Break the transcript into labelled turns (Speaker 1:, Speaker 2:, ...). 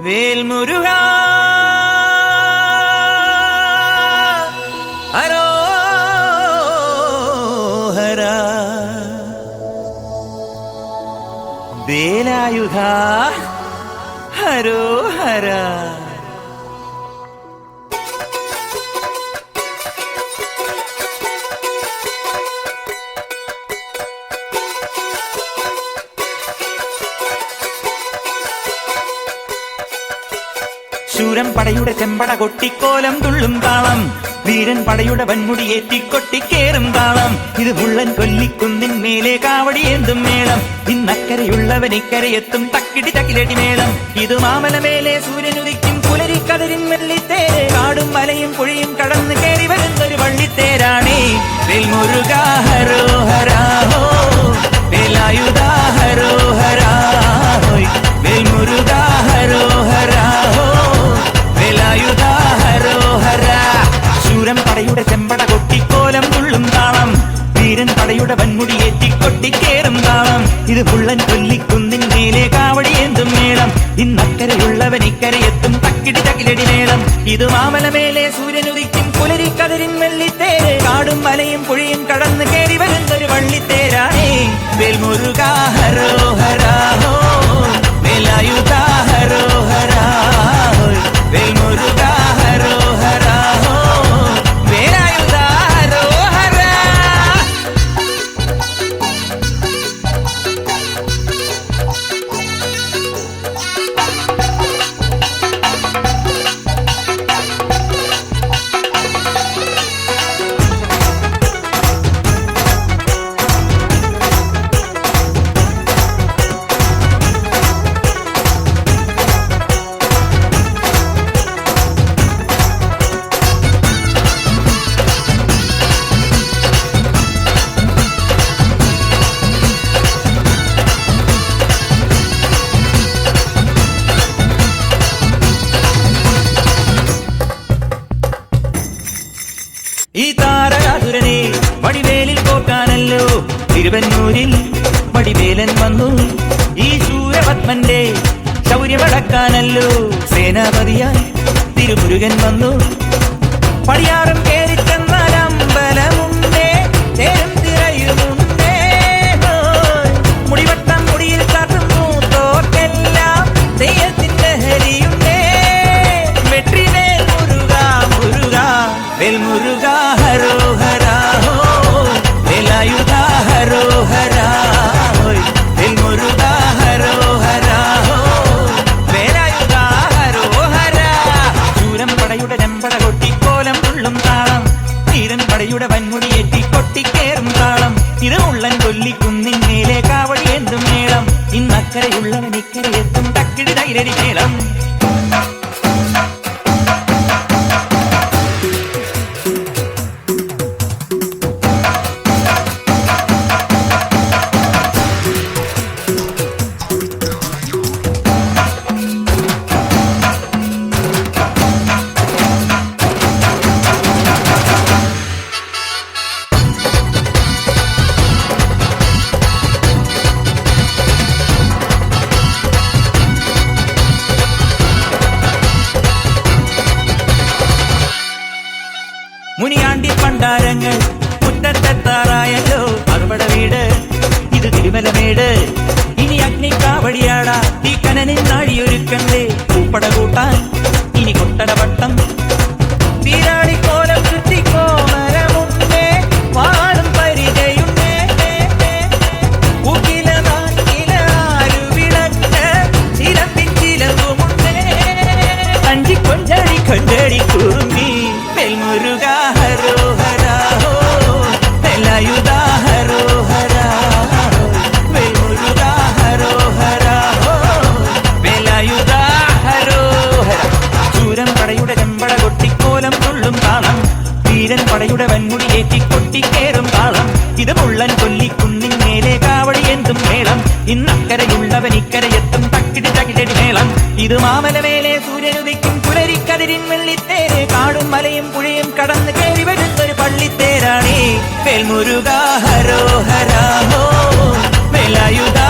Speaker 1: വേൽമുരുകാ ഹരോഹരാ വേലായുധാ ഹരോഹരാ. ശൂരൻ പടയുടെ ചെമ്പട കൊട്ടിക്കോലം തുള്ളും താളം, വീരൻ പടയുടെ വൻമുടിയേറ്റി കൊട്ടിക്കേറും താളം. ഇത് മുള്ളൻ കൊല്ലിക്കുന്നിൻ മേലെ കാവടിയേന്തും മേളം. ഇന്നക്കരയുള്ളവൻ ഇക്കരയെത്തും തക്കിടി തക്കിലടി മേളം. ഇത് മാമലമേലെ സൂര്യനുദിക്കും പുലരിക്കതിരിൻ വെള്ളിത്തേര്. കാടും മലയും പുഴയും കടന്ന് കയറി വരുന്നൊരു വള്ളിത്തേരാണേ. വേൽമുരുകാ ഹരോഹരാ ഹോ, വേലായുധാ ഹരോഹരാ ഹോയ്. വേൽമുരുകാ ഹരോഹരാ ഹോ, വേലായുധാ ഹരോഹരാ. ശൂരൻ പടയുടെ ചെമ്പട കൊട്ടിക്കോലം തുള്ളും താളം, വീരൻ പടയുടെ വൻമുടിയേറ്റി കൊട്ടിക്കേറും താളം. ഇത് മുള്ളൻ കൊല്ലിക്കുന്നിൻ മേലെ കാവടിയേന്തും മേളം. ഇന്നക്കരയുള്ളവൻ ഇക്കരയെത്തും തക്കിടി തകിലടി മേളം. ഇത് മാമലമേലെ സൂര്യനുദിക്കും പുലരിക്കതിരിൻ വെള്ളിത്തേര്. കാടും മലയും പുഴയും കടന്ന് കയറി വരുന്നൊരു വള്ളിത്തേരാണേ. വേൽമുരുകാ ഹരോഹരാ ഹോ, വേലായുധാ ഹരോഹരാ ഹോയ്. വേൽമുരുകാ ഹരോഹരാ ഹോ, വേലായുധാ ഹരോഹരാ. ഈ താരകാസുരനെ വടിവേലിൽ പോക്കാനല്ലോ തിരുവന്നൂരിൽ വടിവേലൻ വന്നു. ഈ ശൂരപത്മന്റെ ശൗര്യമടക്കാനല്ലോ സേനാപതിയായി തിരുമുരുകൻ വന്നു. പടിയാറും കേറിച്ചെന്നാൽ അമ്പലമുണ്ടേ, തേരും തിരയുമുണ്ടേ. മുടിവട്ടം മുടിയിൽ കാട്ടുന്നു തോർക്കെല്ലാം തെയ്യത്തിന്റെ ഹരിയുണ്ടേ. വെട്രിവേൽ മുരുകാ മുരുകാ, വേൽമുരുകാ ഹരോഹരാ ഹോ, വേലായുധാ ഹരോഹരാ ഹോയ്. വേൽമുരുകാ ഹരോഹരാ ഹോ, വേലായുധാ ഹരോഹരാ. ശൂരൻ പടയുടെ ചെമ്പട കൊട്ടിക്കോലം തുള്ളും താളം, വീരൻ പടയുടെ വൻമുടിയേറ്റി കൊട്ടിക്കേറും താളം. ഇത് മുള്ളൻ കൊല്ലിക്കുന്നിൻ മേലെ കാവടിയേന്തും മേളം. ഇന്നക്കരയുള്ളവൻ ഇക്കരയെത്തും തക്കിടി തകിലടി മേളം. മുനിയാണ്ടി പണ്ടാരങ്ങൾ മുറ്റത്തെത്താറായല്ലോ അറുപട വീട്. ഇത് തിരുമലമേട്. ഇനി അഗ്നിക്കാവടിയാടാ ഈ കനനിൻ നാഴിയൊരുക്കണ്ടേ. പൂപ്പട കൂട്ടാൻ ഇനി കൊട്ടടവട്ടം. വീരാളിക്കോലം ചുറ്റിക്കോമരമുണ്ടേ, വാളും പരിചയുണ്ടേ. ഉകിലനാരുവിളക്ക് ചിലമ്പിൻ ചിലവുമുണ്ടേ. അഞ്ചി കൊഞ്ചടി കൊഞ്ചടി കുറുമ്പി. വേൽമുരുകാ ഹരോഹരാ ഹോ, വേലായുധാ ഹരോഹരാ ഹോ. വേൽമുരുകാ ഹരോഹരാ ഹോ, വേലായുധാ ഹരോഹരാ. ശൂരൻ പടയുടെ ചെമ്പട കൊട്ടിക്കോലം തുള്ളും താളം, വീരൻ പടയുടെ വൻമുടിയേറ്റി കൊട്ടിക്കേറും താളം. ഇത് മുള്ളൻ കൊല്ലിക്കുന്നിൻ മേലെ കാവടിയേന്തും മേളം. ഇന്നക്കരയുള്ളവൻ ഇക്കരയെത്തും തക്കിടി തകിലടി മേളം. ഇത് മാമലമേലെ സൂര്യനുദിക്കും പുലരിക്കതിരിൻ വെള്ളിത്തേര്. കാടും മലയും പുഴയും കടന്ന് കയറി വരുന്നൊരു പള്ളിത്തേരാണേ. വേൽമുരുകാ ഹരോഹരാ ഹോ, വേലായുധാ